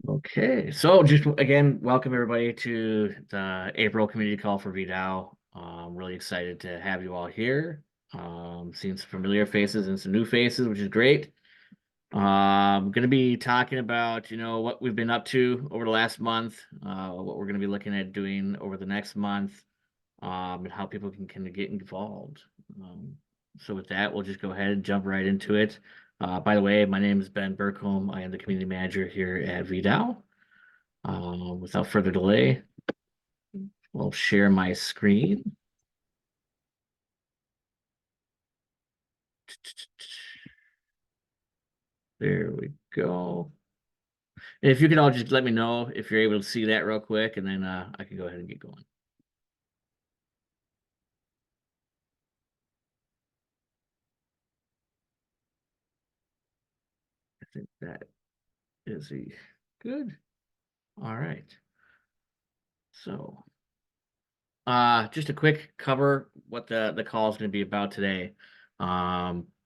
Okay, so just again, welcome everybody to the April community call for VDAO. I'm really excited to have you all here. Seeing some familiar faces and some new faces, which is great. Going to be talking about, what we've been up to over the last month, what we're going to be looking at doing over the next month, and how people can kind of get involved. So with that, we'll just go ahead and jump right into it. By the way, my name is Ben Burkholm. I am the community manager here at VDAO. Without further delay, we'll share my screen. There we go. And if you can all just let me know if you're able to see that real quick, and then I can go ahead and get going. I think that is good. All right. So, just a quick cover what the call is going to be about today.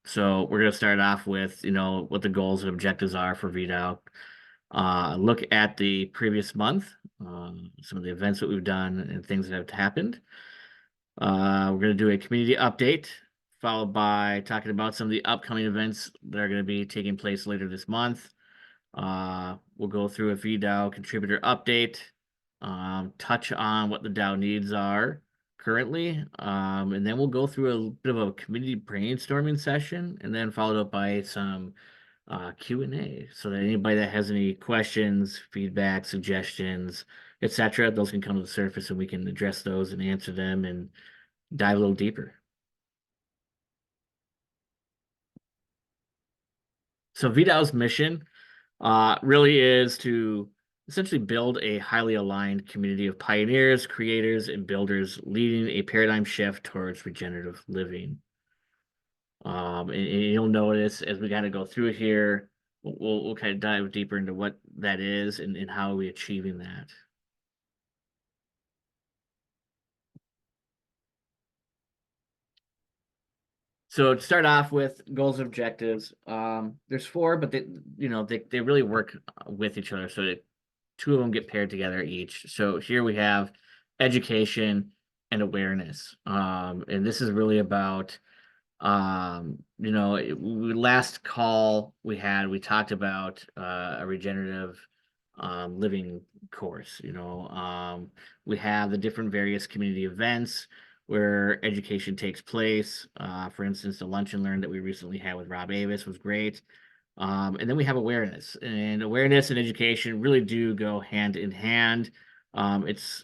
So we're going to start off with, what the goals and objectives are for VDAO. Look at the previous month, some of the events that we've done and things that have happened. We're going to do a community update, followed by talking about some of the upcoming events that are going to be taking place later this month. We'll go through a VDAO contributor update, touch on what the DAO needs are currently, and then we'll go through a bit of a community brainstorming session, and then followed up by some Q&A, so that anybody that has any questions, feedback, suggestions, etc., those can come to the surface and we can address those and answer them and dive a little deeper. So VDAO's mission really is to essentially build a highly aligned community of pioneers, creators, and builders leading a paradigm shift towards regenerative living. And you'll notice as we kind of go through here, we'll kind of dive deeper into what that is and how are we achieving that. So to start off with goals and objectives, there's four, but they really work with each other. So two of them get paired together each. So here we have education and awareness. And this is really about, last call we talked about a regenerative living course. We have the different various community events where education takes place. For instance, the lunch and learn that we recently had with Rob Avis was great. And then we have awareness, and awareness and education really do go hand in hand. It's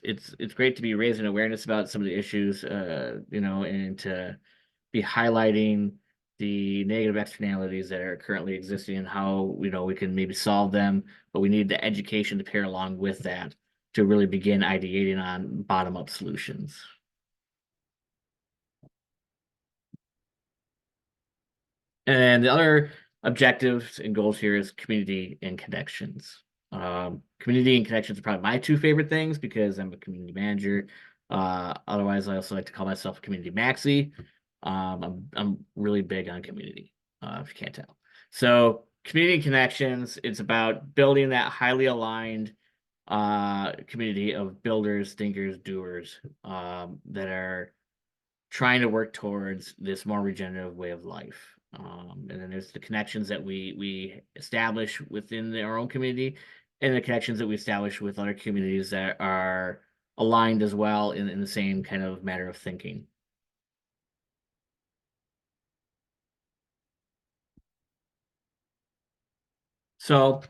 great to be raising awareness about some of the issues, and to be highlighting the negative externalities that are currently existing and how we can maybe solve them. But we need the education to pair along with that to really begin ideating on bottom-up solutions. And the other objectives and goals here is community and connections. Community and connections are probably my two favorite things because I'm a community manager. Otherwise, I also like to call myself a community maxi. I'm really big on community, if you can't tell. So community connections, it's about building that highly aligned community of builders, thinkers, doers that are trying to work towards this more regenerative way of life. And then there's the connections that we establish within our own community, and the connections that we establish with other communities that are aligned as well in the same kind of matter of thinking. So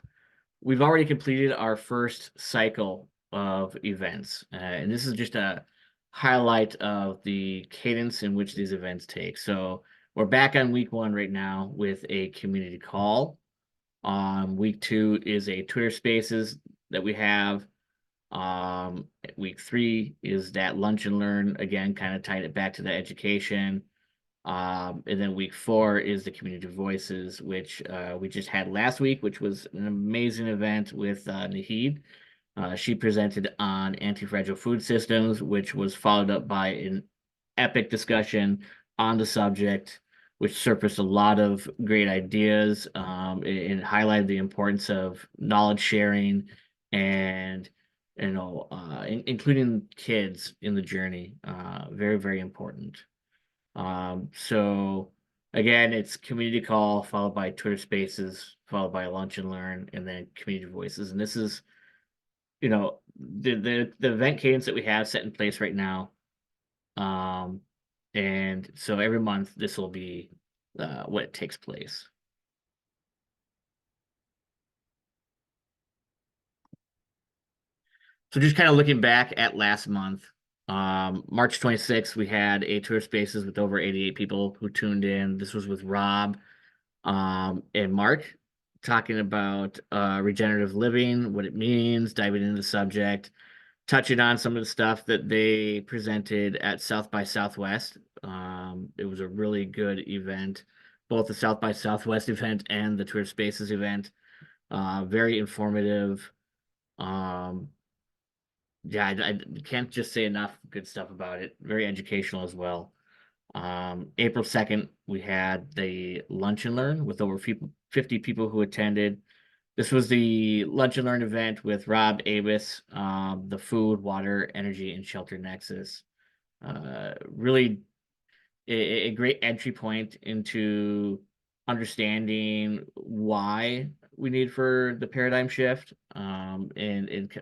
we've already completed our first cycle of events, and this is just a highlight of the cadence in which these events take. So we're back on week one right now with a community call. Week two is a Twitter Spaces that we have. Week three is that lunch and learn, again, kind of tying it back to the education. And then week four is the community voices, which we just had last week, which was an amazing event with Nahid. She presented on anti-fragile food systems, which was followed up by an epic discussion on the subject. which surfaced a lot of great ideas. It highlighted the importance of knowledge sharing and including kids in the journey. Very, very important. So again, it's community call followed by Twitter Spaces, followed by lunch and learn, and then community voices. And this is, the event cadence that we have set in place right now. And so every month this will be what takes place. So just kind of looking back at last month, March 26th, we had a Twitter Spaces with over 88 people who tuned in. This was with Rob and Mark talking about regenerative living, what it means, diving into the subject, touching on some of the stuff that they presented at South by Southwest. It was a really good event, both the South by Southwest event and the Twitter Spaces event. Very informative. Um, yeah, I can't just say enough good stuff about it. Very educational as well. April 2nd, we had the Lunch and Learn with over 50 people who attended. This was the Lunch and Learn event with Rob Avis, the Food, Water, Energy, and Shelter Nexus. Really a great entry point into understanding why we need for the paradigm shift, and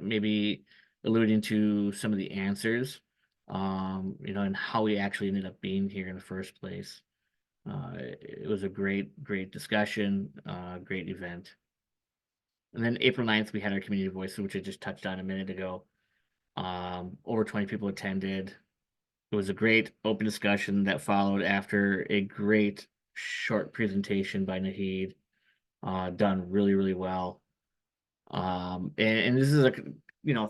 maybe alluding to some of the answers, and how we actually ended up being here in the first place. It was a great discussion, great event. And then April 9th, we had our community voice, which I just touched on a minute ago. Over 20 people attended. It was a great open discussion that followed after a great short presentation by Nahid, done really, really well. And this is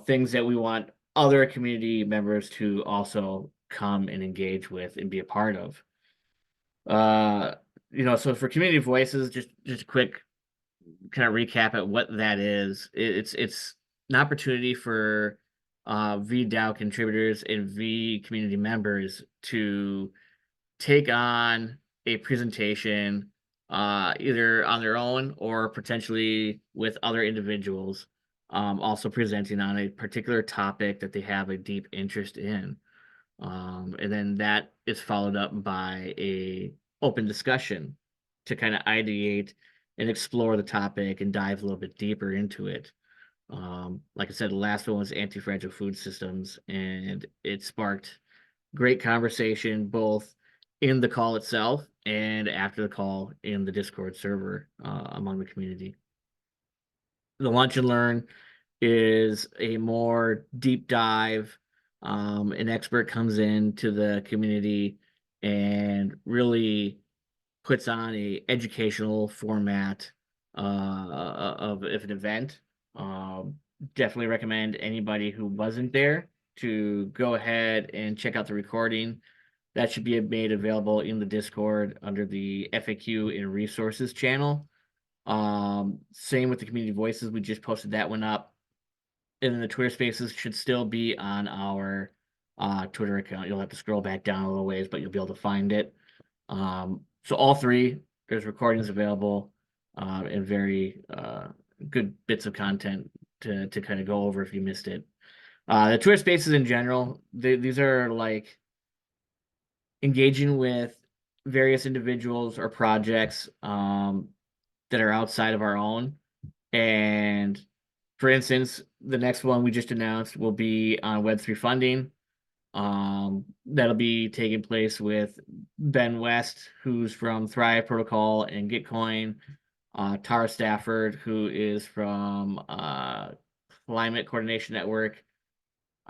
things that we want other community members to also come and engage with and be a part of. So for community voices, just a quick kind of recap at what that is. It's an opportunity for VDAO contributors and V community members to take on a presentation, either on their own or potentially with other individuals, also presenting on a particular topic that they have a deep interest in. And then that is followed up by a open discussion to kind of ideate and explore the topic and dive a little bit deeper into it. Like I said, the last one was anti-fragile food systems, and it sparked great conversation both in the call itself and after the call in the Discord server among the community. The Lunch and Learn is a more deep dive. An expert comes into the community and really puts on a educational format of an event. Definitely recommend anybody who wasn't there to go ahead and check out the recording. That should be made available in the Discord under the FAQ and resources channel. Same with the community voices. We just posted that one up. And then the Twitter spaces should still be on our Twitter account. You'll have to scroll back down a little ways, but you'll be able to find it. So all three, there's recordings available, and very good bits of content to kind of go over if you missed it. The Twitter spaces in general, these are like engaging with various individuals or projects that are outside of our own. And for instance, the next one we just announced will be on Web3 funding. That'll be taking place with Ben West, who's from Thrive Protocol and Gitcoin, Tara Stafford, who is from Climate Coordination Network,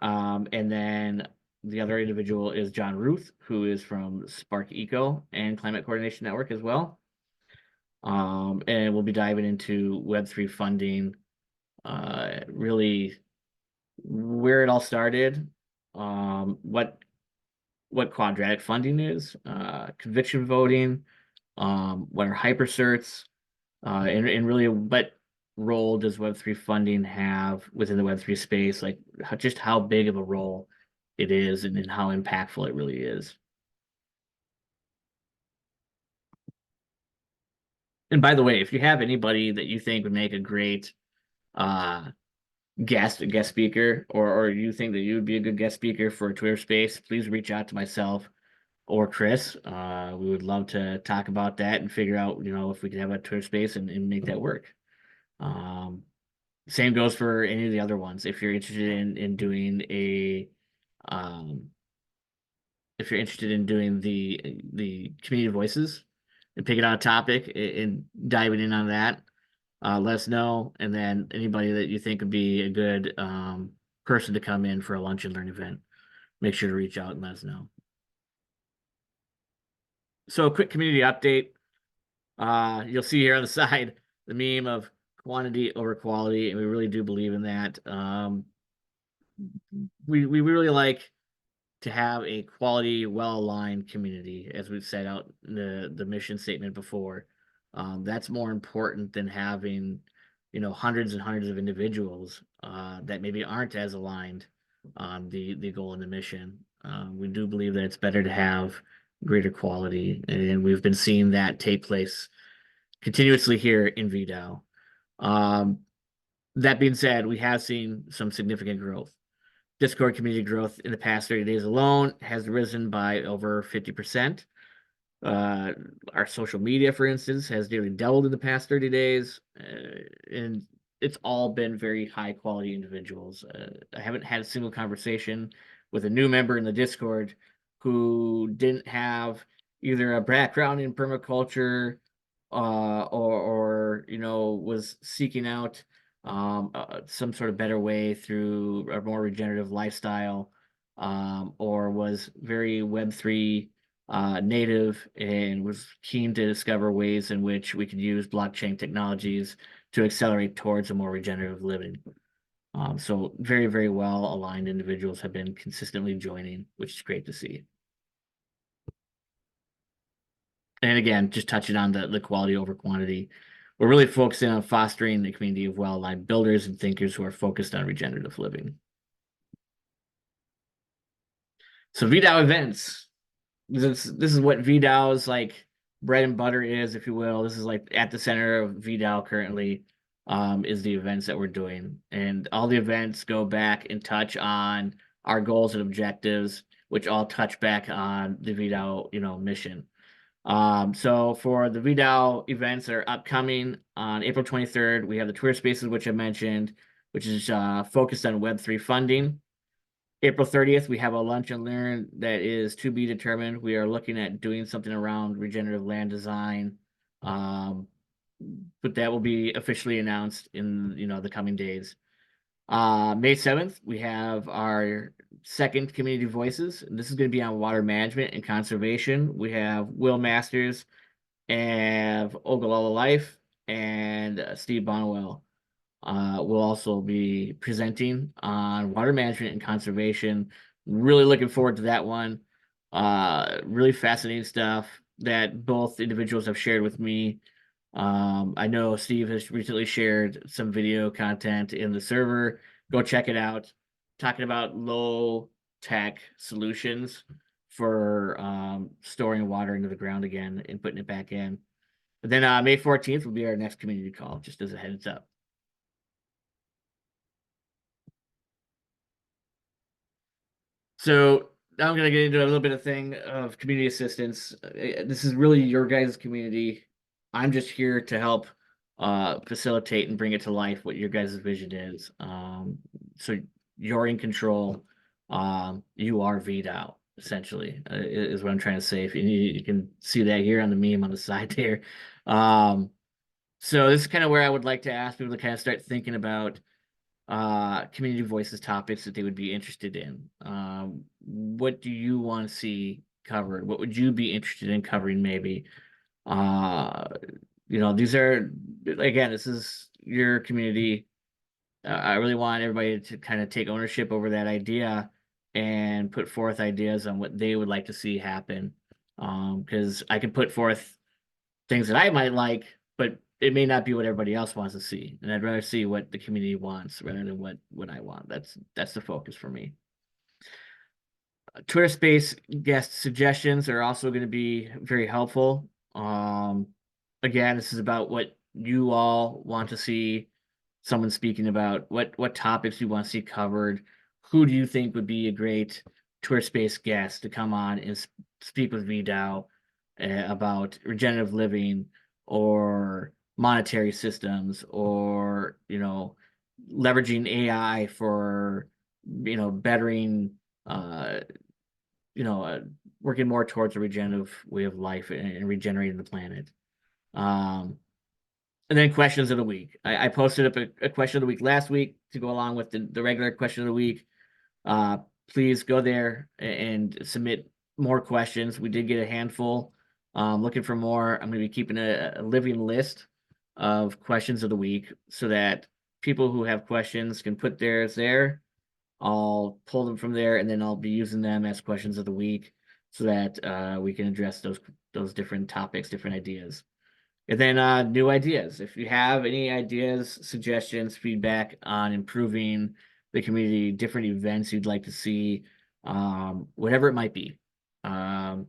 and then the other individual is John Ruth, who is from Spark Eco and Climate Coordination Network as well. And we'll be diving into Web3 funding, really where it all started, what quadratic funding is, conviction voting, what are hypercerts, and really what role does Web3 funding have within the Web3 space, like just how big of a role it is and how impactful it really is. And by the way, if you have anybody that you think would make a great uh guest speaker, or you think that you would be a good guest speaker for a Twitter space, please reach out to myself or Chris. We would love to talk about that and figure out, if we could have a Twitter space and make that work. Um, Same goes for any of the other ones. If you're interested in doing um, if you're interested in doing the community voices and picking out a topic and diving in on that, let us know. And then anybody that you think would be a good person to come in for a lunch and learn event, make sure to reach out and let us know. So a quick community update. You'll see here on the side the meme of quantity over quality, and we really do believe in that. We really like to have a quality, well-aligned community, as we've set out in the mission statement before. That's more important than having, hundreds and hundreds of individuals that maybe aren't as aligned on the goal and the mission. We do believe that it's better to have greater quality, and we've been seeing that take place continuously here in VDAO. That being said, we have seen some significant growth. Discord community growth in the past 30 days alone has risen by over 50%. Our social media, for instance, has nearly doubled in the past 30 days. And it's all been very high quality individuals. I haven't had a single conversation with a new member in the Discord who didn't have either a background in permaculture or was seeking out some sort of better way through a more regenerative lifestyle, or was very Web3 native and was keen to discover ways in which we could use blockchain technologies to accelerate towards a more regenerative living. So very, very well aligned individuals have been consistently joining, which is great to see. And again, just touching on the quality over quantity, we're really focusing on fostering a community of well-aligned builders and thinkers who are focused on regenerative living. So VDAO events. This is what VDAO's like bread and butter is, if you will. This is like at the center of VDAO currently, is the events that we're doing. And all the events go back and touch on our goals and objectives, which all touch back on the VDAO, mission. So for the VDAO events that are upcoming on April 23rd, we have the Twitter Spaces, which I mentioned, which is focused on Web3 funding. April 30th, we have a lunch and learn that is to be determined. We are looking at doing something around regenerative land design, but that will be officially announced in the coming days. May 7th, we have our second community voices. And this is going to be on water management and conservation. We have Will Masters and Ogallala Life and Steve Bonwell. Will also be presenting on water management and conservation. Really looking forward to that one. Really fascinating stuff that both individuals have shared with me. I know Steve has recently shared some video content in the server. Go check it out. Talking about low tech solutions for storing water into the ground again and putting it back in. But then May 14th will be our next community call, just as a heads up. So now I'm going to get into a little bit of thing of community assistance. This is really your guys' community. I'm just here to help facilitate and bring it to life what your guys' vision is. So you're in control. You are VDAO, essentially, is what I'm trying to say. If you can see that here on the meme on the side there. So this is kind of where I would like to ask people to kind of start thinking about community voices topics that they would be interested in. What do you want to see covered? What would you be interested in covering maybe? These are, again, this is your community. I really want everybody to kind of take ownership over that idea and put forth ideas on what they would like to see happen. Because I can put forth things that I might like, but it may not be what everybody else wants to see. And I'd rather see what the community wants rather than what I want. That's the focus for me. Twitter Space guest suggestions are also going to be very helpful. again, this is about what you all want to see someone speaking about, what topics you want to see covered. Who do you think would be a great Twitter Space guest to come on and speak with VDAO about regenerative living or monetary systems, or leveraging AI for bettering uh, working more towards a regenerative way of life and regenerating the planet. Um, and then questions of the week. I posted up a question of the week last week to go along with the regular question of the week. Uh, Please go there and submit more questions. We did get a handful. Looking for more. I'm going to be keeping a living list of questions of the week so that people who have questions can put theirs there. I'll pull them from there, and then I'll be using them as questions of the week so that we can address those different topics, different ideas. And then new ideas. If you have any ideas, suggestions, feedback on improving the community, different events you'd like to see, whatever it might be, um,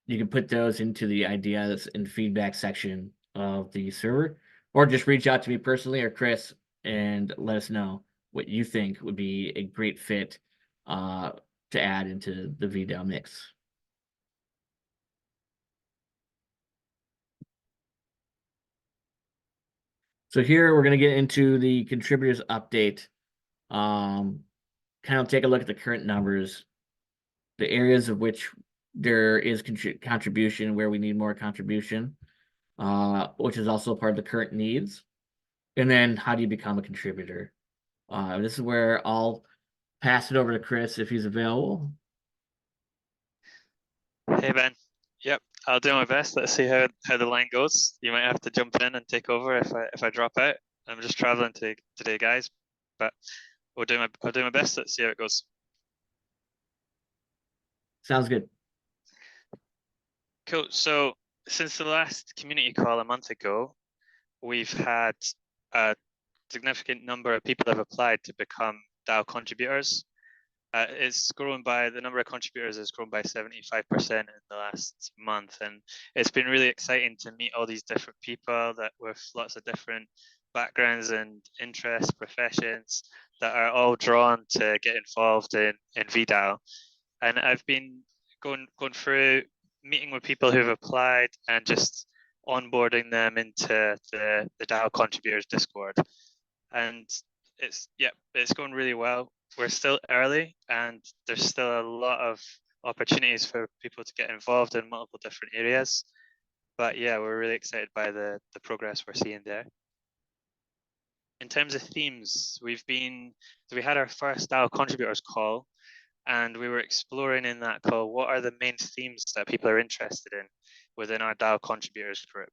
you can put those into the ideas and feedback section of the server, or just reach out to me personally or Chris and let us know what you think would be a great fit uh, to add into the VDAO mix. So here we're going to get into the contributors update. Kind of take a look at the current numbers, the areas of which there is contribution, where we need more contribution, which is also part of the current needs. And then how do you become a contributor? This is where I'll pass it over to Chris if he's available. Hey Ben. Yep, I'll do my best. Let's see how the line goes. You might have to jump in and take over if I drop out. I'm just traveling today, guys, but I'll do my best. Let's see how it goes. Sounds good. Cool. So since the last community call a month ago, we've had a significant number of people have applied to become DAO contributors. It's grown by, the number of contributors has grown by 75% in the last month, and it's been really exciting to meet all these different people that with lots of different backgrounds and interests, professions, that are all drawn to get involved in VDAO. And I've been going through meeting with people who've applied and just onboarding them into the DAO contributors Discord. And it's going really well. We're still early, and there's still a lot of opportunities for people to get involved in multiple different areas. But yeah, we're really excited by the progress we're seeing there. In terms of themes, we had our first DAO contributors call, and we were exploring in that call what are the main themes that people are interested in within our DAO contributors group.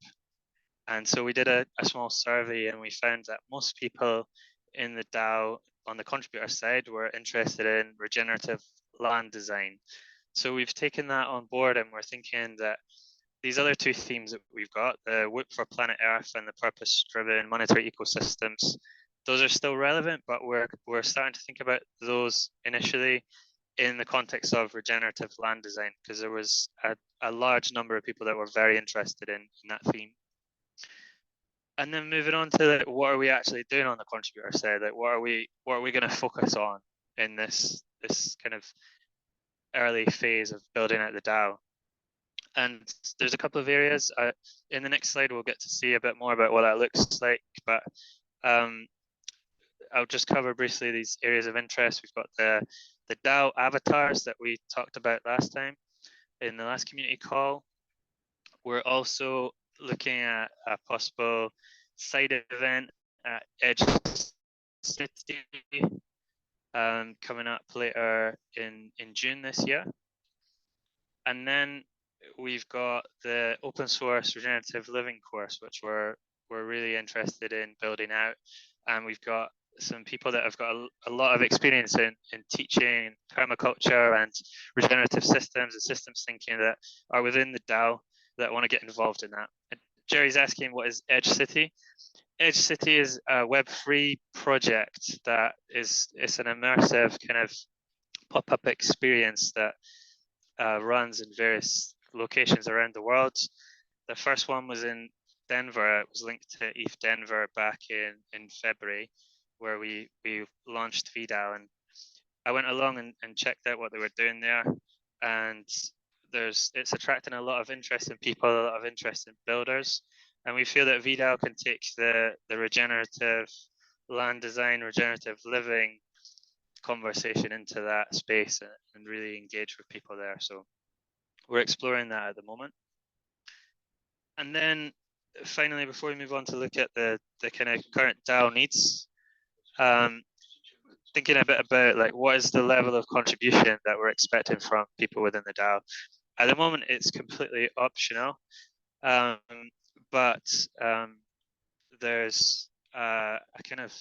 And so we did a small survey, and we found that most people in the DAO on the contributor side were interested in regenerative land design. So we've taken that on board, and we're thinking that these other two themes that we've got, the work for planet Earth and the purpose-driven monetary ecosystems, those are still relevant, but we're starting to think about those initially in the context of regenerative land design, because there was a large number of people that were very interested in that theme. And then moving on to what are we actually doing on the contributor side? Like what are we going to focus on in this kind of early phase of building out the DAO? And there's a couple of areas. In the next slide, we'll get to see a bit more about what that looks like. But I'll just cover briefly these areas of interest. We've got the DAO avatars that we talked about last time in the last community call. We're also looking at a possible side event at Edge City coming up later in June this year. And then we've got the open source regenerative living course, which we're really interested in building out. And we've got some people that have got a lot of experience in teaching permaculture and regenerative systems and systems thinking that are within the DAO that want to get involved in that. And Jerry's asking, what is Edge City? Edge City is a Web3 project that it's an immersive kind of pop-up experience that runs in various locations around the world. The first one was in Denver. It was linked to ETH Denver back in February, where we launched VDAO, and I went along and checked out what they were doing there, and it's attracting a lot of interesting people, a lot of interesting builders, and we feel that VDAO can take the regenerative land design, regenerative living conversation into that space and really engage with people there. So we're exploring that at the moment. And then finally, before we move on to look at the kind of current DAO needs, thinking a bit about like what is the level of contribution that we're expecting from people within the DAO. At the moment, it's completely optional, but there's a kind of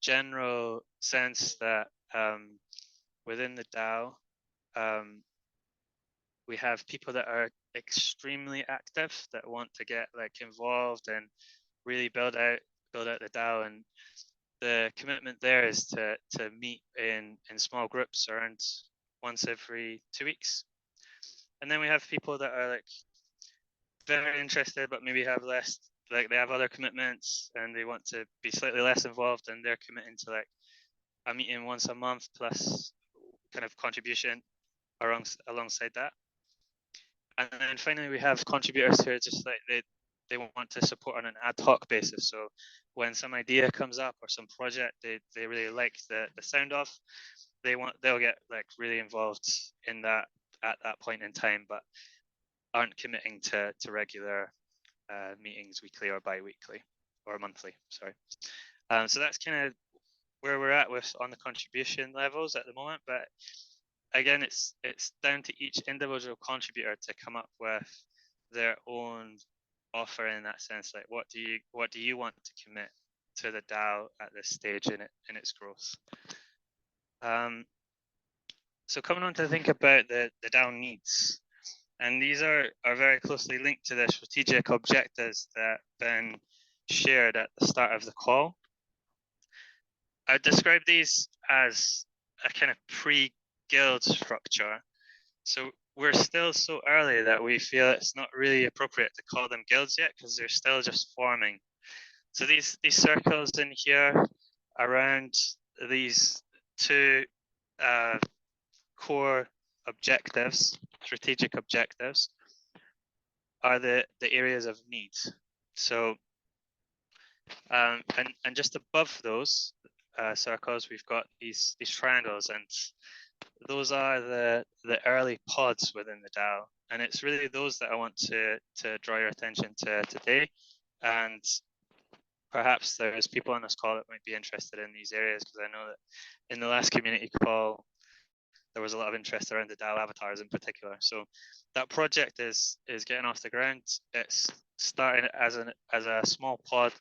general sense that within the DAO, we have people that are extremely active that want to get like involved and really build out the DAO, and the commitment there is to meet in small groups around once every 2 weeks. And then we have people that are like very interested but maybe have less, like they have other commitments and they want to be slightly less involved, and they're committing to like a meeting once a month plus kind of contribution alongside that. And then finally we have contributors who are just like they want to support on an ad hoc basis. So when some idea comes up or some project they really like the sound of, they'll get like really involved in that at that point in time, but aren't committing to regular meetings weekly or bi-weekly or monthly. Sorry. So that's kind of where we're at with on the contribution levels at the moment. But again, it's down to each individual contributor to come up with their own offer in that sense. Like, what do you want to commit to the DAO at this stage in its growth? So coming on to think about the DAO needs, and these are very closely linked to the strategic objectives that Ben shared at the start of the call. I describe these as a kind of pre-guild structure. So we're still so early that we feel it's not really appropriate to call them guilds yet because they're still just forming. So these circles in here around these two core objectives, strategic objectives, are the areas of need. So and just above those circles, we've got these triangles, and those are the early pods within the DAO, and it's really those that I want to draw your attention to today. And perhaps there's people on this call that might be interested in these areas, because I know that in the last community call there was a lot of interest around the DAO avatars in particular. So that project is getting off the ground. It's starting as a small pod,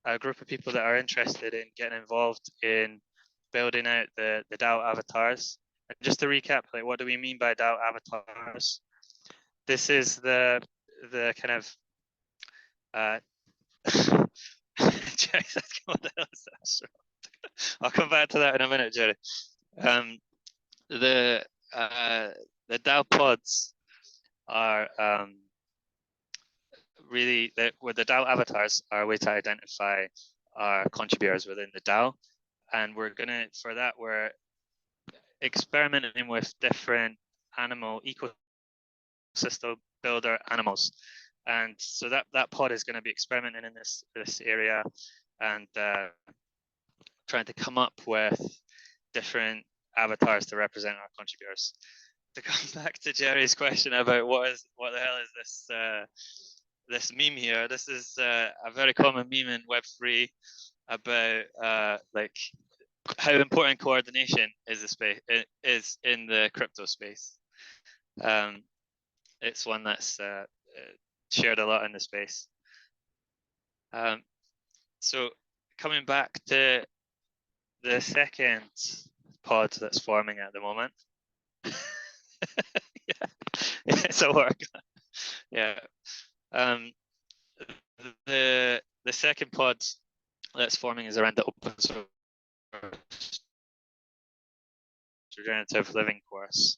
a group of people that are interested in getting involved in building out the DAO avatars. And just to recap, like, what do we mean by DAO avatars? This is the kind of what the hell is that? I'll come back to that in a minute, Jerry. The DAO pods are really with the DAO avatars are a way to identify our contributors within the DAO, and we're experimenting with different animal ecosystem builder animals, and so that pod is going to be experimenting in this area and trying to come up with different avatars to represent our contributors. To come back to Jerry's question about what the hell is this meme here? This is a very common meme in Web3 about like how important coordination is in the crypto space. It's one that's shared a lot in the space. So coming back to the second pod that's forming at the moment. Yeah, it's a work. Yeah. The second pod that's forming is around the open source regenerative living course.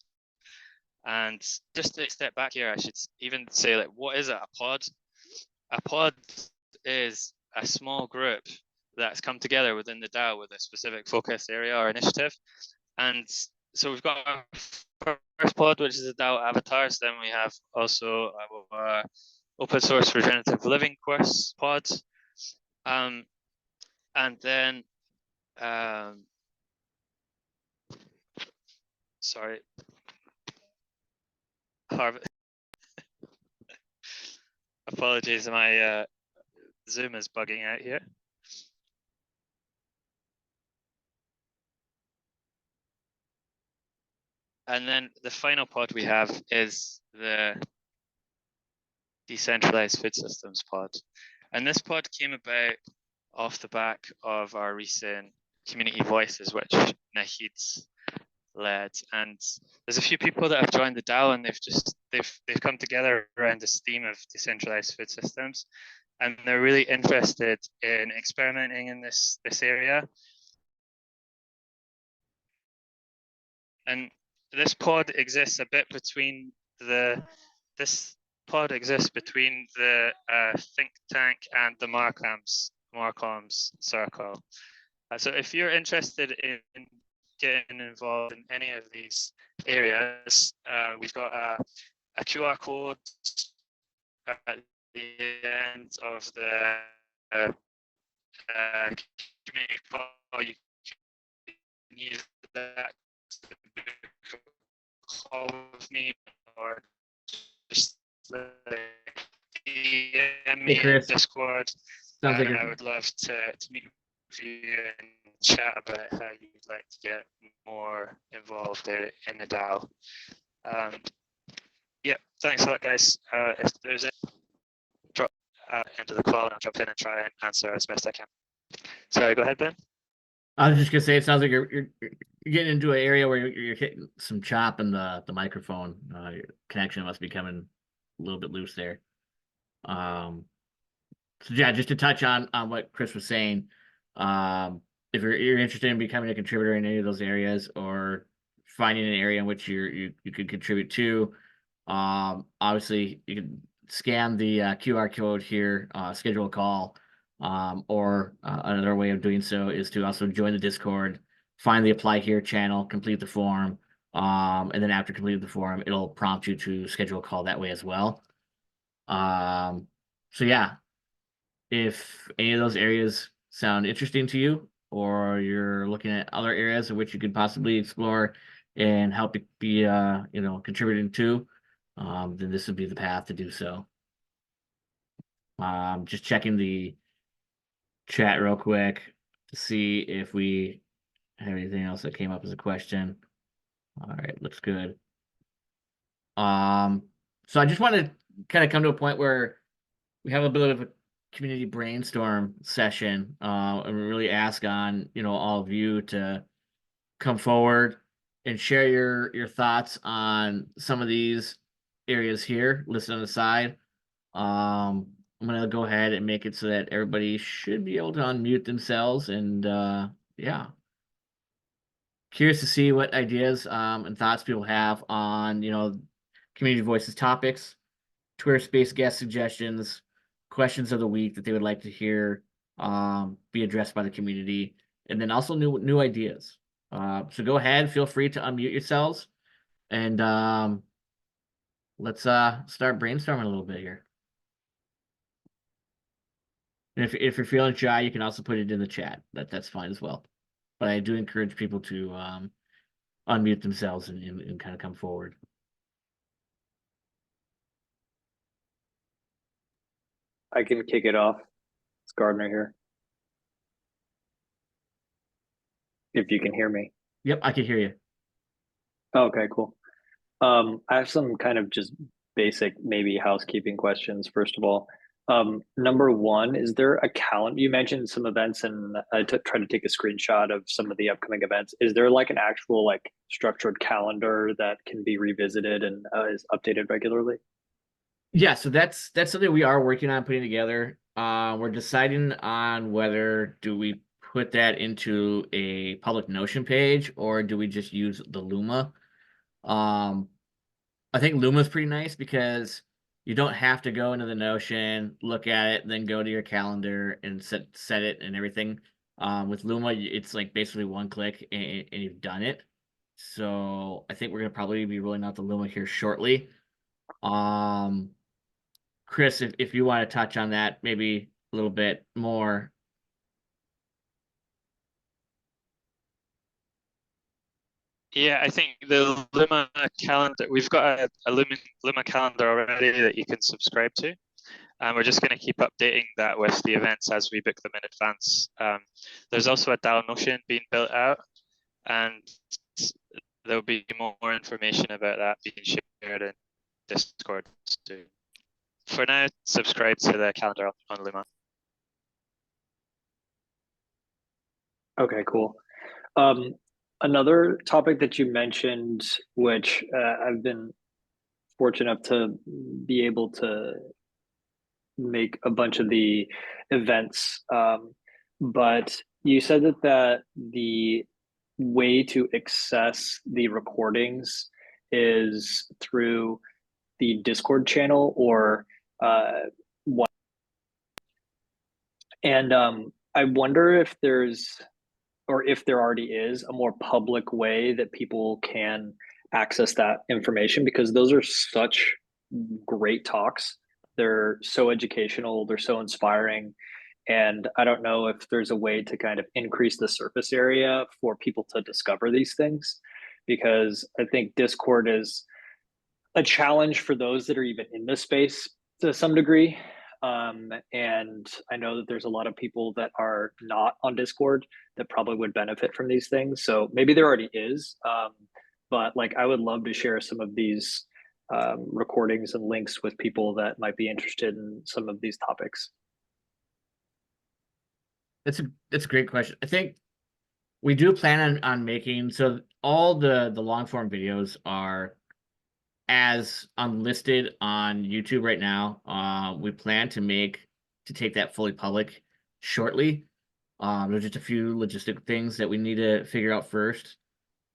And just to step back here, I should even say, like, what is it, a pod? a pod is a small group that's come together within the DAO with a specific focus area or initiative. And so we've got our first pod, which is the DAO avatars. Then we have also our open source regenerative living course pod. And then, sorry, Harvest. Apologies, my Zoom is bugging out here. And then the final pod we have is the decentralized food systems pod. And this pod came about off the back of our recent community voices, which Nahid's led. And there's a few people that have joined the DAO, and they've come together around this theme of decentralized food systems, and they're really interested in experimenting in this area. And this pod exists a bit between the think tank and the Marcoms circle. So if you're interested in getting involved in any of these areas, we've got a QR code at the end of the community call. You can use that to call with me, or just DM me in Discord. Sounds like I would love to meet with you and chat about how you'd like to get more involved in the DAO. Yeah, thanks a lot, guys. If there's a drop into the call, and I'll jump in and try and answer as best I can. Sorry, go ahead, Ben. I was just gonna say, it sounds like you're getting into an area where you're hitting some chop in the microphone. Your connection must be coming a little bit loose there. So yeah, just to touch on what Chris was saying, if you're interested in becoming a contributor in any of those areas, or finding an area in which you could contribute to, obviously you can scan the QR code here, schedule a call, or another way of doing so is to also join the Discord, find the apply here channel, complete the form, and then after completing the form, it'll prompt you to schedule a call that way as well. So yeah, if any of those areas sound interesting to you, or you're looking at other areas in which you could possibly explore and help it be contributing to, then this would be the path to do so. Just checking the chat real quick to see if we have anything else that came up as a question. All right, looks good. So I just want to kind of come to a point where we have a bit of a community brainstorm session, and we really ask on all of you to come forward and share your thoughts on some of these areas here listed on the side. I'm gonna go ahead and make it so that everybody should be able to unmute themselves, and yeah, curious to see what ideas and thoughts people have on community voices topics, Twitter Space guest suggestions, questions of the week that they would like to hear be addressed by the community, and then also new ideas. So go ahead, feel free to unmute yourselves, and let's start brainstorming a little bit here. And if you're feeling shy, you can also put it in the chat. That's fine as well. But I do encourage people to unmute themselves and kind of come forward. I can kick it off. It's Gardner here. If you can hear me. Yep, I can hear you. Okay, cool. I have some kind of just basic, maybe housekeeping questions. First of all, number one, is there a calendar? You mentioned some events, and I tried to take a screenshot of some of the upcoming events. Is there like an actual structured calendar that can be revisited and is updated regularly? Yeah, so that's something we are working on putting together. We're deciding on whether do we put that into a public Notion page, or do we just use the Luma. I think Luma is pretty nice because You don't have to go into the Notion, look at it, then go to your calendar and set it and everything. With Luma, it's like basically one click and you've done it. So I think we're gonna probably be rolling out the Luma here shortly. Chris, if you want to touch on that maybe a little bit more. Yeah, I think the Luma calendar, we've got a Luma calendar already that you can subscribe to. And we're just going to keep updating that with the events as we book them in advance. There's also a DAO Notion being built out, and there'll be more information about that being shared in Discord too. For now, subscribe to the calendar on Luma. Okay, cool. Another topic that you mentioned, which I've been fortunate enough to be able to make a bunch of the events, but you said that the way to access the recordings is through the Discord channel or what? And I wonder if there's, or if there already is, a more public way that people can access that information, because those are such great talks. They're so educational, they're so inspiring. And I don't know if there's a way to kind of increase the surface area for people to discover these things, because I think Discord is a challenge for those that are even in this space to some degree. And I know that there's a lot of people that are not on Discord that probably would benefit from these things. So maybe there already is, but like I would love to share some of these recordings and links with people that might be interested in some of these topics. That's a great question. I think we do plan on making, so all the long form videos are as unlisted on YouTube right now. We plan to take that fully public shortly. There's just a few logistic things that we need to figure out first.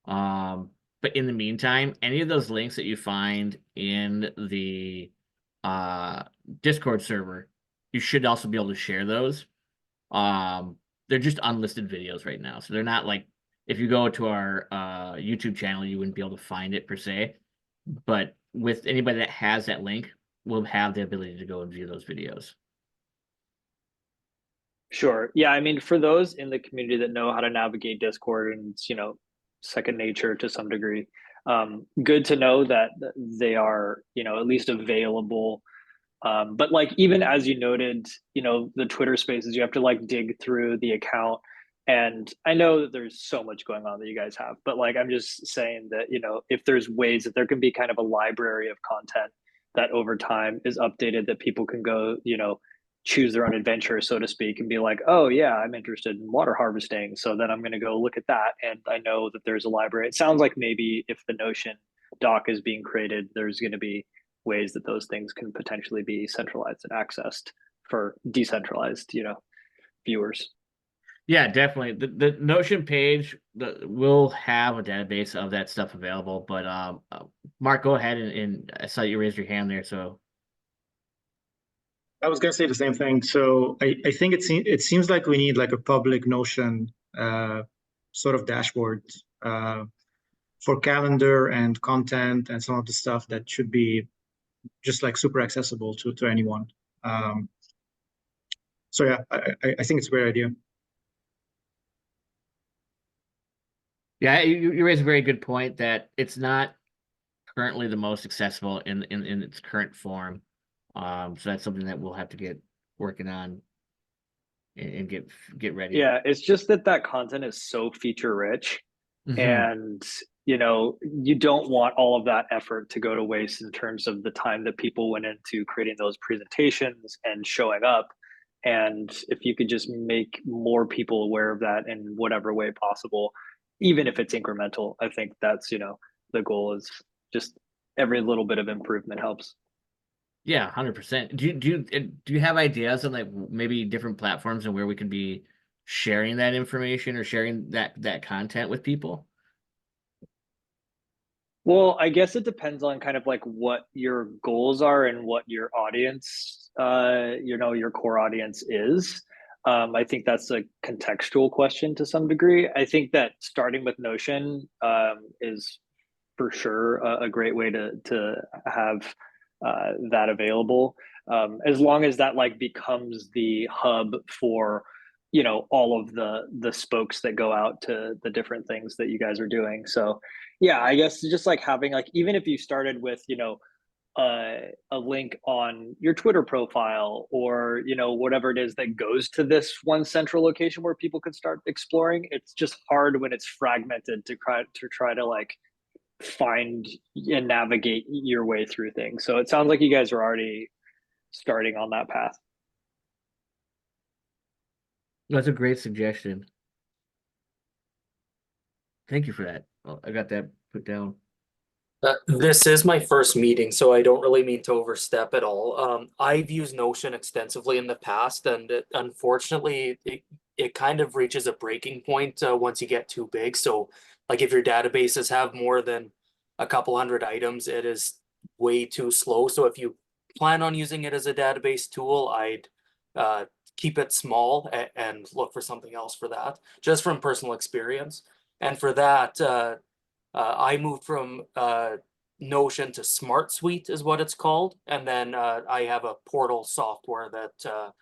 But in the meantime, any of those links that you find in the Discord server, you should also be able to share those. They're just unlisted videos right now, so they're not like, if you go to our YouTube channel, you wouldn't be able to find it per se. But with anybody that has that link, will have the ability to go and view those videos. Sure. Yeah. I mean, for those in the community that know how to navigate Discord, and it's, second nature to some degree, good to know that they are, at least available. But like, even as you noted, the Twitter spaces, you have to like dig through the account. And I know that there's so much going on that you guys have, but like, I'm just saying that, if there's ways that there can be kind of a library of content that over time is updated, that people can go, choose their own adventure, so to speak, and be like, oh yeah, I'm interested in water harvesting, so then I'm going to go look at that. And I know that there's a library. It sounds like maybe if the Notion doc is being created, there's going to be ways that those things can potentially be centralized and accessed for decentralized, viewers. Yeah, definitely. The Notion page will have a database of that stuff available. But Mark, go ahead and I saw you raise your hand there. So I was going to say the same thing. So I think it seems like we need like a public Notion sort of dashboard for calendar and content and some of the stuff that should be just like super accessible to anyone. So yeah, I think it's a great idea. yeah, you raise a very good point that it's not currently the most accessible in its current form. So that's something that we'll have to get working on and get ready. Yeah, it's just that content is so feature rich. Mm-hmm. And you don't want all of that effort to go to waste in terms of the time that people went into creating those presentations and showing up. And if you could just make more people aware of that in whatever way possible, even if it's incremental, I think that's, the goal is just every little bit of improvement helps. Yeah, 100%. Do you have ideas on like maybe different platforms and where we can be sharing that information or sharing that content with people? Well, I guess it depends on kind of like what your goals are and what your audience, your core audience is. I think that's a contextual question to some degree. I think that starting with Notion is for sure a great way to have that available, as long as that like becomes the hub for all of the spokes that go out to the different things that you guys are doing. So yeah, I guess just like having like, even if you started with a link on your Twitter profile, or whatever it is that goes to this one central location where people could start exploring. It's just hard when it's fragmented to try to like find and navigate your way through things. So it sounds like you guys are already starting on that path. That's a great suggestion. Thank you for that. Well, I got that put down. This is my first meeting, so I don't really mean to overstep at all. I've used Notion extensively in the past, and unfortunately, it kind of reaches a breaking point once you get too big. So, like if your databases have more than a couple hundred items, it is way too slow. So if you plan on using it as a database tool, I'd keep it small and look for something else for that, just from personal experience. And for that, I moved from Notion to Smart Suite is what it's called. And then I have a portal software that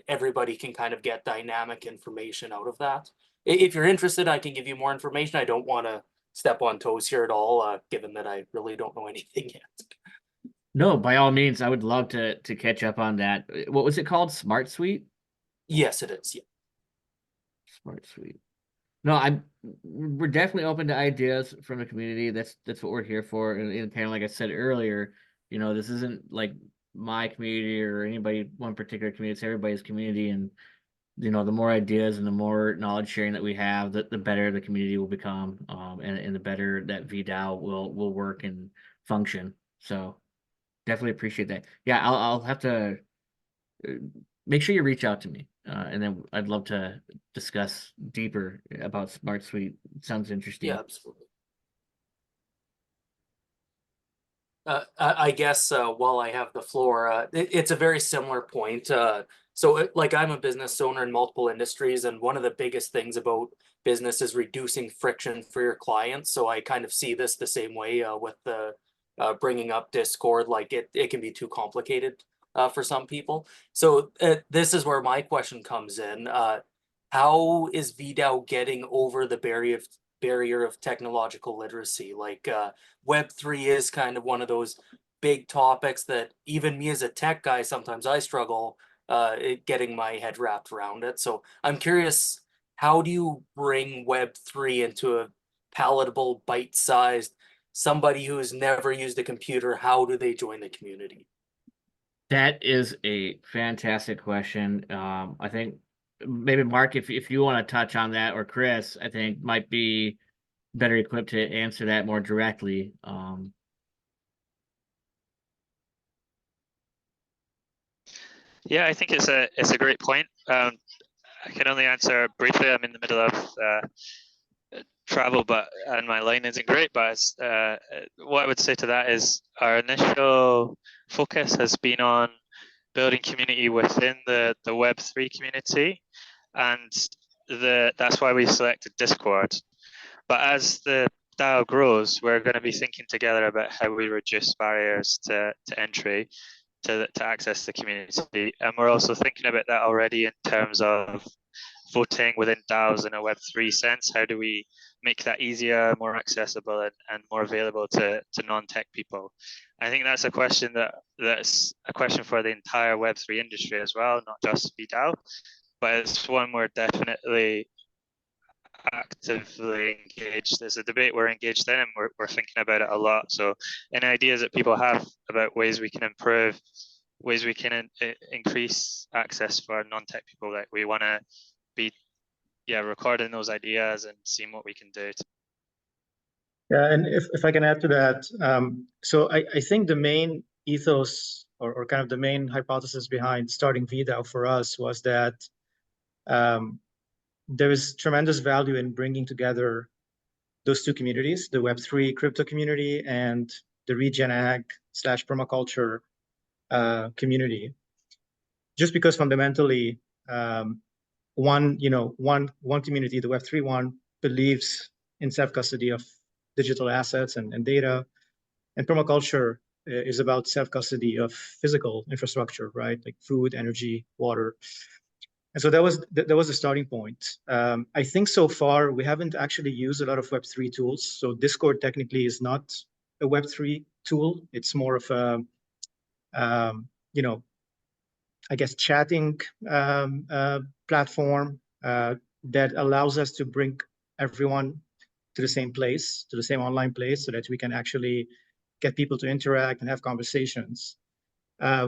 everybody can kind of get dynamic information out of that. If you're interested, I can give you more information. I don't want to step on toes here at all, given that I really don't know anything yet. No, by all means, I would love to catch up on that. What was it called? Smart Suite? Yes, it is. Yeah. Smart Suite. No, we're definitely open to ideas from the community. That's what we're here for. And kind of like I said earlier, this isn't like my community or anybody, one particular community. It's everybody's community. And, the more ideas and the more knowledge sharing that we have, the better the community will become. And the better that VDAO will work and function. So definitely appreciate that. Yeah, I'll have to make sure you reach out to me. And then I'd love to discuss deeper about Smart Suite. It sounds interesting. Yeah, absolutely. I guess while I have the floor, it's a very similar point. So like I'm a business owner in multiple industries, and one of the biggest things about business is reducing friction for your clients. So I kind of see this the same way with the bringing up Discord. Like it can be too complicated for some people. So this is where my question comes in. How is VDAO getting over the barrier of technological literacy? Like Web3 is kind of one of those big topics that even me as a tech guy, sometimes I struggle getting my head wrapped around it. So I'm curious, how do you bring Web3 into a palatable, bite-sized, somebody who has never used a computer, how do they join the community? That is a fantastic question. I think maybe Mark, if you want to touch on that, or Chris, I think might be better equipped to answer that more directly. Yeah, I think it's a great point. I can only answer briefly. I'm in the middle of travel, and my line isn't great. But what I would say to that is our initial focus has been on building community within the Web3 community, and that's why we selected Discord. But as the DAO grows, we're going to be thinking together about how we reduce barriers to entry to access the community. And we're also thinking about that already in terms of voting within DAOs in a Web3 sense. How do we make that easier, more accessible, and more available to non-tech people? I think that's a question that's a question for the entire Web3 industry as well, not just VDAO, but it's one we're definitely actively engaged. There's a debate we're engaged in, and we're thinking about it a lot. So any ideas that people have about ways we can improve, ways we can increase access for non-tech people, that we want to be recording those ideas and seeing what we can do. Yeah, and if I can add to that, so I think the main ethos or kind of the main hypothesis behind starting VDAO for us was that there is tremendous value in bringing together those two communities, the Web3 crypto community and the regen ag / permaculture community. Just because fundamentally, one community, the Web3 one, believes in self-custody of digital assets and data, and permaculture is about self-custody of physical infrastructure, right? Like food, energy, water. And so that was the starting point. I think so far we haven't actually used a lot of Web3 tools. So Discord technically is not a Web3 tool. It's more of a, I guess, chatting platform that allows us to bring everyone to the same place, to the same online place, so that we can actually get people to interact and have conversations.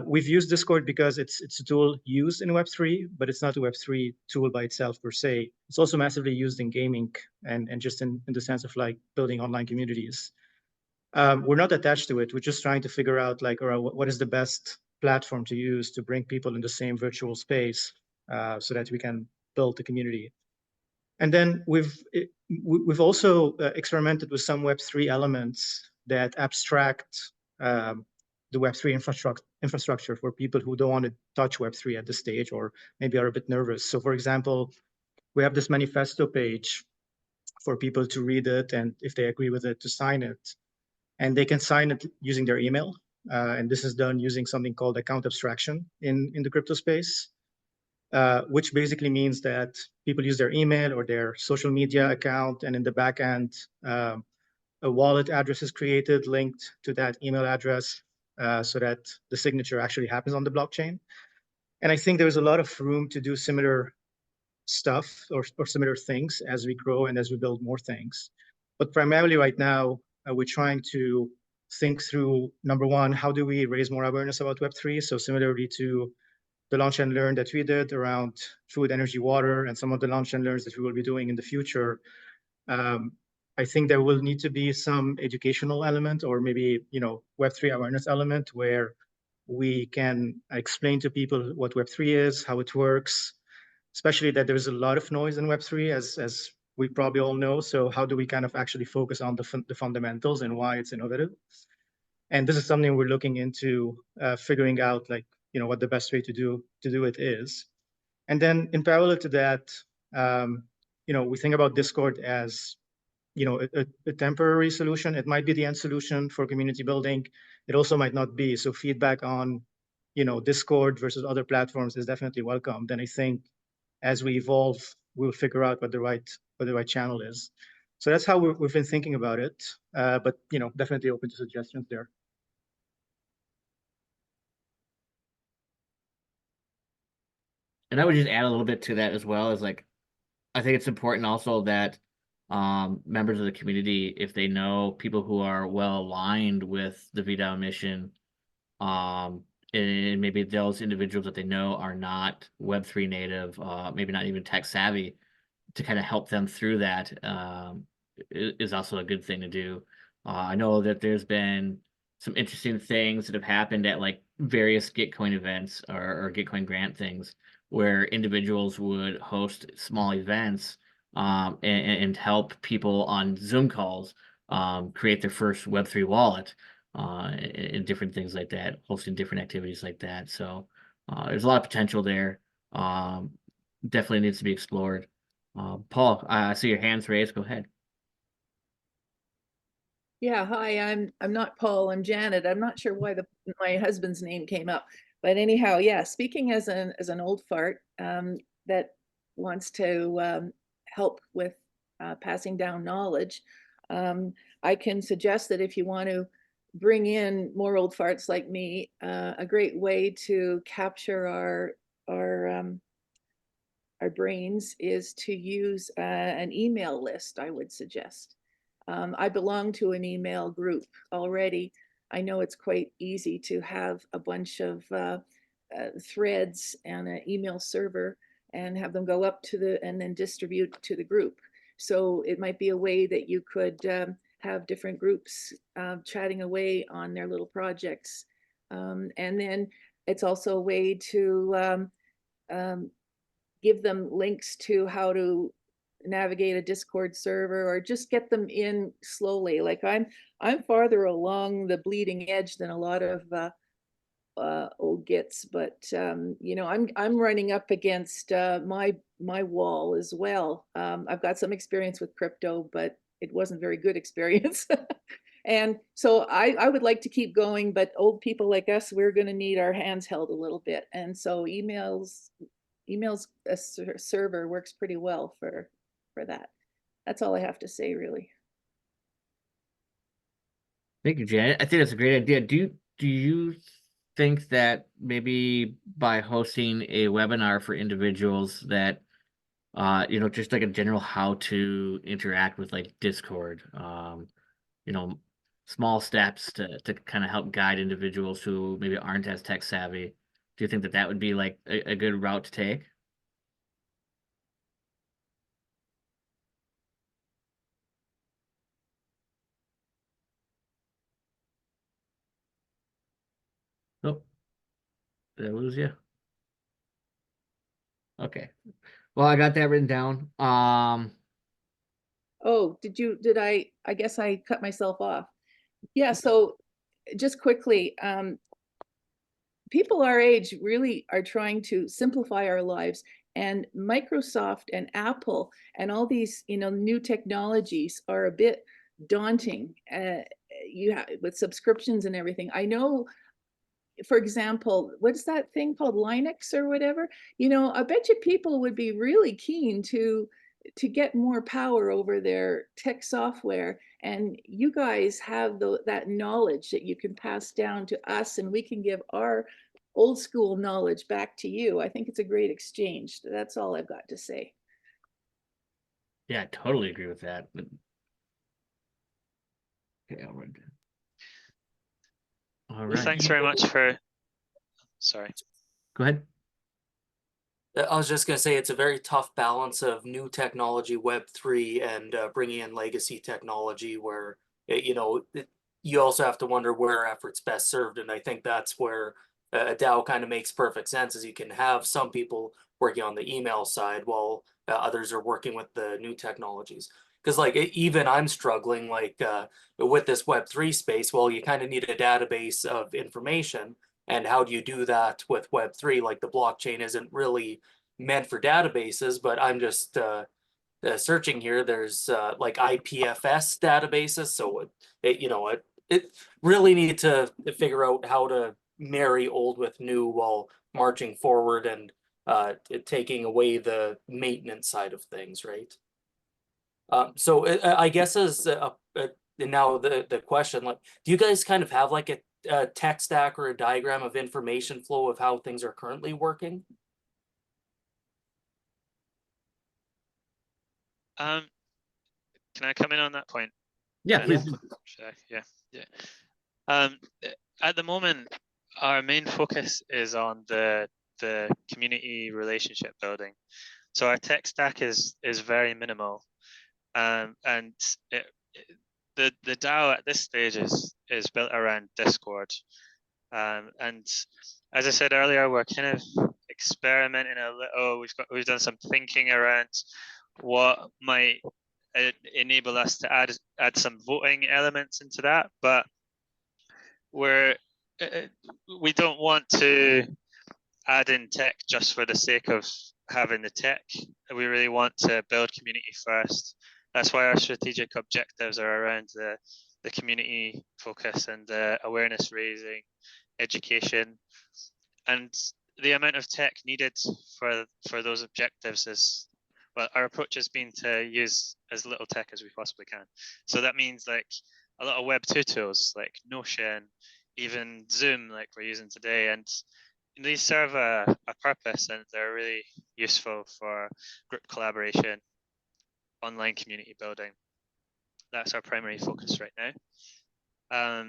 We've used Discord because it's a tool used in Web3, but it's not a Web3 tool by itself per se. It's also massively used in gaming and just in the sense of like building online communities. We're not attached to it. We're just trying to figure out like, all right, what is the best platform to use to bring people in the same virtual space so that we can build the community. And then we've also experimented with some Web3 elements that abstract the Web3 infrastructure for people who don't want to touch Web3 at this stage or maybe are a bit nervous. So for example, we have this manifesto page for people to read it, and if they agree with it, to sign it. And they can sign it using their email. And this is done using something called account abstraction in the crypto space, which basically means that people use their email or their social media account, and in the back end, a wallet address is created linked to that email address so that the signature actually happens on the blockchain. And I think there's a lot of room to do similar stuff or similar things as we grow and as we build more things. But primarily right now, we're trying to think through, number one, how do we raise more awareness about Web3? So similarly to the launch and learn that we did around food, energy, water, and some of the launch and learns that we will be doing in the future, I think there will need to be some educational element or maybe, Web3 awareness element where we can explain to people what Web3 is, how it works, especially that there's a lot of noise in Web3, as we probably all know. So how do we kind of actually focus on the fundamentals and why it's innovative? And this is something we're looking into figuring out, like, what the best way to do it is. And then in parallel to that, we think about Discord as, a temporary solution. It might be the end solution for community building. It also might not be. So feedback on, Discord versus other platforms is definitely welcomed. And I think as we evolve, we'll figure out what the right channel is. So that's how we've been thinking about it. But definitely open to suggestions there. And I would just add a little bit to that as well, as like, I think it's important also that members of the community, if they know people who are well aligned with the VDAO mission, and maybe those individuals that they know are not Web3 native, maybe not even tech savvy, to kind of help them through that is also a good thing to do. I know that there's been some interesting things that have happened at like various Gitcoin events or Gitcoin grant things, where individuals would host small events and help people on Zoom calls create their first Web3 wallet and different things like that, hosting different activities like that. So there's a lot of potential there. Definitely needs to be explored. Paul, I see your hands raised. Go ahead. Yeah, hi, I'm not Paul, I'm Janet. I'm not sure why my husband's name came up. But anyhow, yeah, speaking as an old fart that wants to help with passing down knowledge, I can suggest that if you want to bring in more old farts like me, a great way to capture our brains is to use an email list, I would suggest. I belong to an email group already. I know it's quite easy to have a bunch of threads and an email server and have them go up to and then distribute to the group. So it might be a way that you could have different groups chatting away on their little projects. And then it's also a way to give them links to how to navigate a Discord server, or just get them in slowly. Like I'm farther along the bleeding edge than a lot of old gits, but you know, I'm running up against my wall as well. I've got some experience with crypto, but it wasn't very good experience. And so I would like to keep going, but old people like us, we're going to need our hands held a little bit. And so emails server works pretty well for that. That's all I have to say, really. Thank you, Janet. I think that's a great idea. Do you think that maybe by hosting a webinar for individuals that you know, just like a general how to interact with like Discord, you know, small steps to kind of help guide individuals who maybe aren't as tech savvy. Do you think that that would be like a good route to take? Nope. Did I lose you? Okay. Well, I got that written down. Oh, did I guess I cut myself off. Yeah, so just quickly, people our age really are trying to simplify our lives, and Microsoft and Apple and all these, you know, new technologies are a bit daunting. With subscriptions and everything. I know, for example, what's that thing called, Linux or whatever? You know, I bet you people would be really keen to get more power over their tech software, and you guys have that knowledge that you can pass down to us, and we can give our old school knowledge back to you. I think it's a great exchange. That's all I've got to say. Yeah, I totally agree with that. But okay, I'll write that. All right. Thanks very much for. Sorry. Go ahead. I was just going to say it's a very tough balance of new technology, Web3, and bringing in legacy technology where, you know, you also have to wonder where effort's best served. And I think that's where a DAO kind of makes perfect sense, is you can have some people working on the email side while others are working with the new technologies. Because like even I'm struggling like with this Web3 space. Well, you kind of need a database of information. And how do you do that with Web3? Like the blockchain isn't really meant for databases, but I'm just searching here. There's like IPFS databases. So it really need to figure out how to marry old with new while marching forward and taking away the maintenance side of things, right? So I guess as now the question, like, do you guys kind of have like a tech stack or a diagram of information flow of how things are currently working? Can I come in on that point? Yeah, please. Should I? Yeah. At the moment, our main focus is on the community relationship building. So our tech stack is very minimal, and the DAO at this stage is built around Discord, and as I said earlier, we're kind of experimenting a little. We've done some thinking around what might enable us to add some voting elements into that, but we don't want to add in tech just for the sake of having the tech. We really want to build community first. That's why our strategic objectives are around the community focus and the awareness raising, education, and the amount of tech needed for those objectives is, well, our approach has been to use as little tech as we possibly can. So that means like a lot of Web2 tools like Notion, even Zoom like we're using today, and these serve a purpose, and they're really useful for group collaboration, online community building. That's our primary focus right now.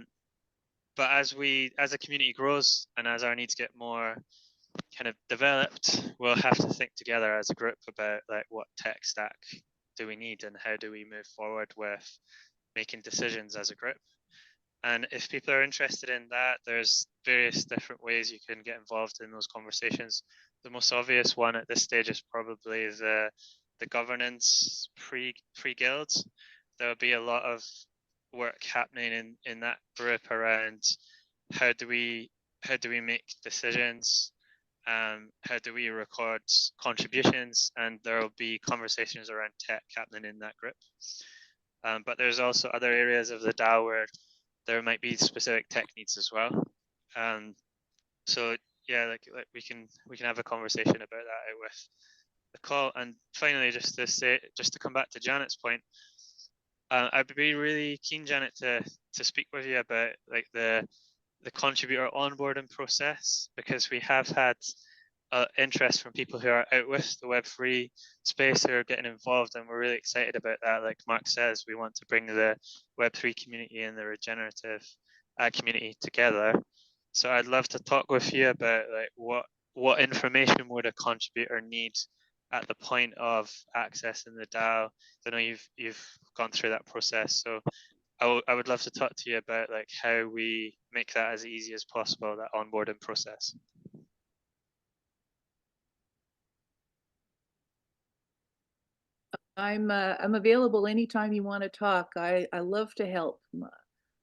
But as the community grows and as our needs get more kind of developed, we'll have to think together as a group about like what tech stack do we need and how do we move forward with making decisions as a group. And if people are interested in that, there's various different ways you can get involved in those conversations. The most obvious one at this stage is probably the the governance pre-guilds. There'll be a lot of work happening in that group around how do we make decisions, how do we record contributions, and there will be conversations around tech happening in that group. But there's also other areas of the DAO where there might be specific tech needs as well. So yeah, like we can have a conversation about that with the call. And finally, just to come back to Janet's point, I'd be really keen, Janet, to speak with you about like the contributor onboarding process, because we have had interest from people who are out with the Web3 space who are getting involved, and we're really excited about that. Like Mark says, we want to bring the Web3 community and the regenerative community together. So I'd love to talk with you about like what information would a contributor need at the point of accessing the DAO. I know you've gone through that process, so I would love to talk to you about like how we make that as easy as possible, that onboarding process. I'm available anytime you want to talk. I love to help.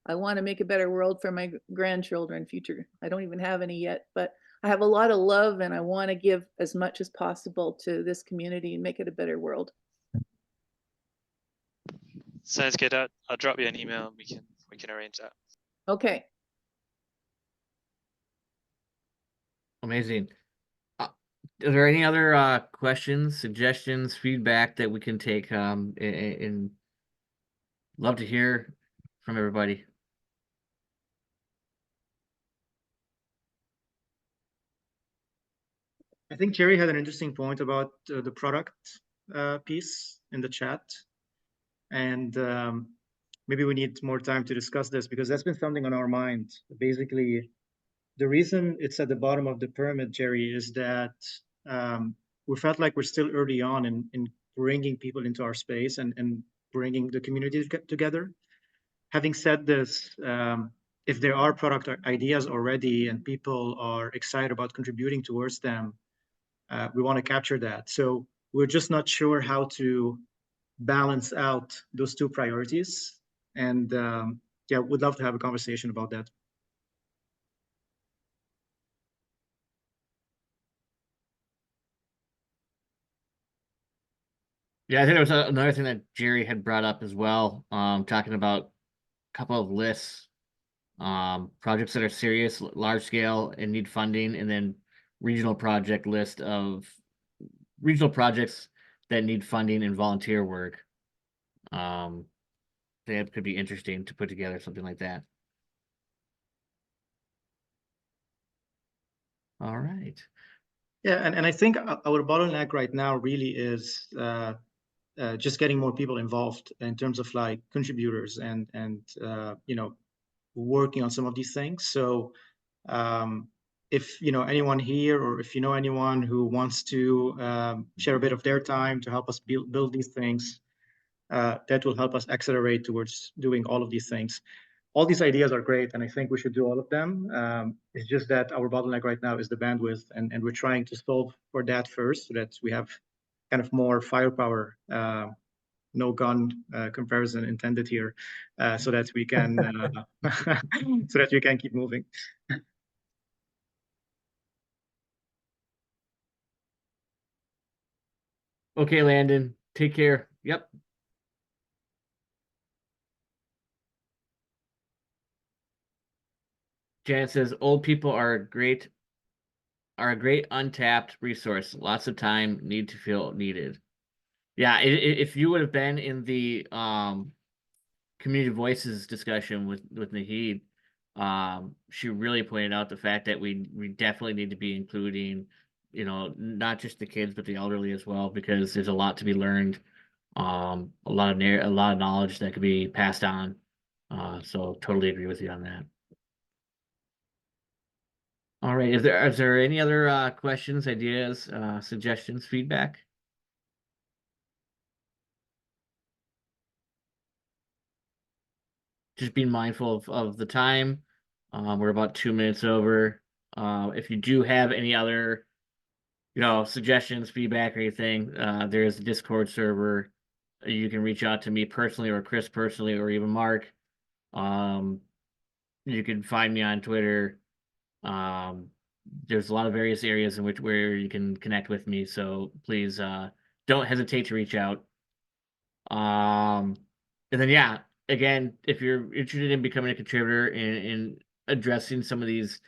I want to make a better world for my grandchildren future. I don't even have any yet, but I have a lot of love and I want to give as much as possible to this community and make it a better world. Sounds good. I'll drop you an email and we can arrange that. Okay. Amazing. Are there any other questions, suggestions, feedback that we can take? And love to hear from everybody. I think Jerry had an interesting point about the product piece in the chat. And maybe we need more time to discuss this because that's been something on our mind. Basically, the reason it's at the bottom of the pyramid, Jerry, is that we felt like we're still early on in bringing people into our space and bringing the community together. Having said this, if there are product ideas already and people are excited about contributing towards them, we want to capture that. So we're just not sure how to balance out those two priorities. And yeah, would love to have a conversation about that. Yeah, I think there was another thing that Jerry had brought up as well, talking about a couple of lists, projects that are serious, large scale, and need funding, and then regional project list of regional projects that need funding and volunteer work. That could be interesting to put together something like that. All right. Yeah, and I think our bottleneck right now really is just getting more people involved in terms of like contributors and you know, working on some of these things. So if you know anyone here, or if you know anyone who wants to share a bit of their time to help us build these things, that will help us accelerate towards doing all of these things. All these ideas are great, and I think we should do all of them. It's just that our bottleneck right now is the bandwidth, and we're trying to solve for that first, so that we have kind of more firepower. No gun comparison intended here, so that we can so that we can keep moving. Okay, Landon, take care. Yep. Janet says old people are a great untapped resource. Lots of time, need to feel needed. Yeah, if you would have been in the community voices discussion with Nahid, she really pointed out the fact that we definitely need to be including, you know, not just the kids but the elderly as well, because there's a lot to be learned, a lot of knowledge that could be passed on. So totally agree with you on that. All right, is there any other questions, ideas, suggestions, feedback? Just being mindful of the time. We're about 2 minutes over. If you do have any other, suggestions, feedback, or anything, there is a Discord server. You can reach out to me personally, or Chris personally, or even Mark. You can find me on Twitter. There's a lot of various areas in which where you can connect with me. So please don't hesitate to reach out. And then yeah, again, if you're interested in becoming a contributor and addressing some of these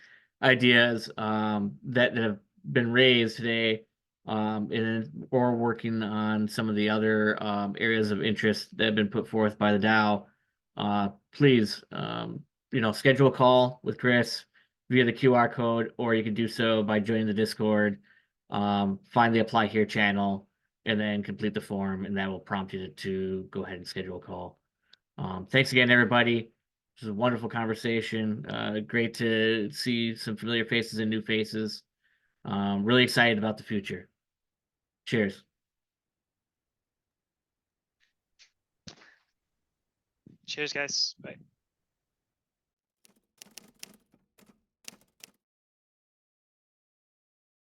ideas that have been raised today, or working on some of the other areas of interest that have been put forth by the DAO, please schedule a call with Chris via the QR code, or you can do so by joining the Discord, find the Apply Here channel, and then complete the form, and that will prompt you to go ahead and schedule a call. Thanks again, everybody. This was a wonderful conversation. Great to see some familiar faces and new faces. Really excited about the future. Cheers. Cheers, guys. Bye.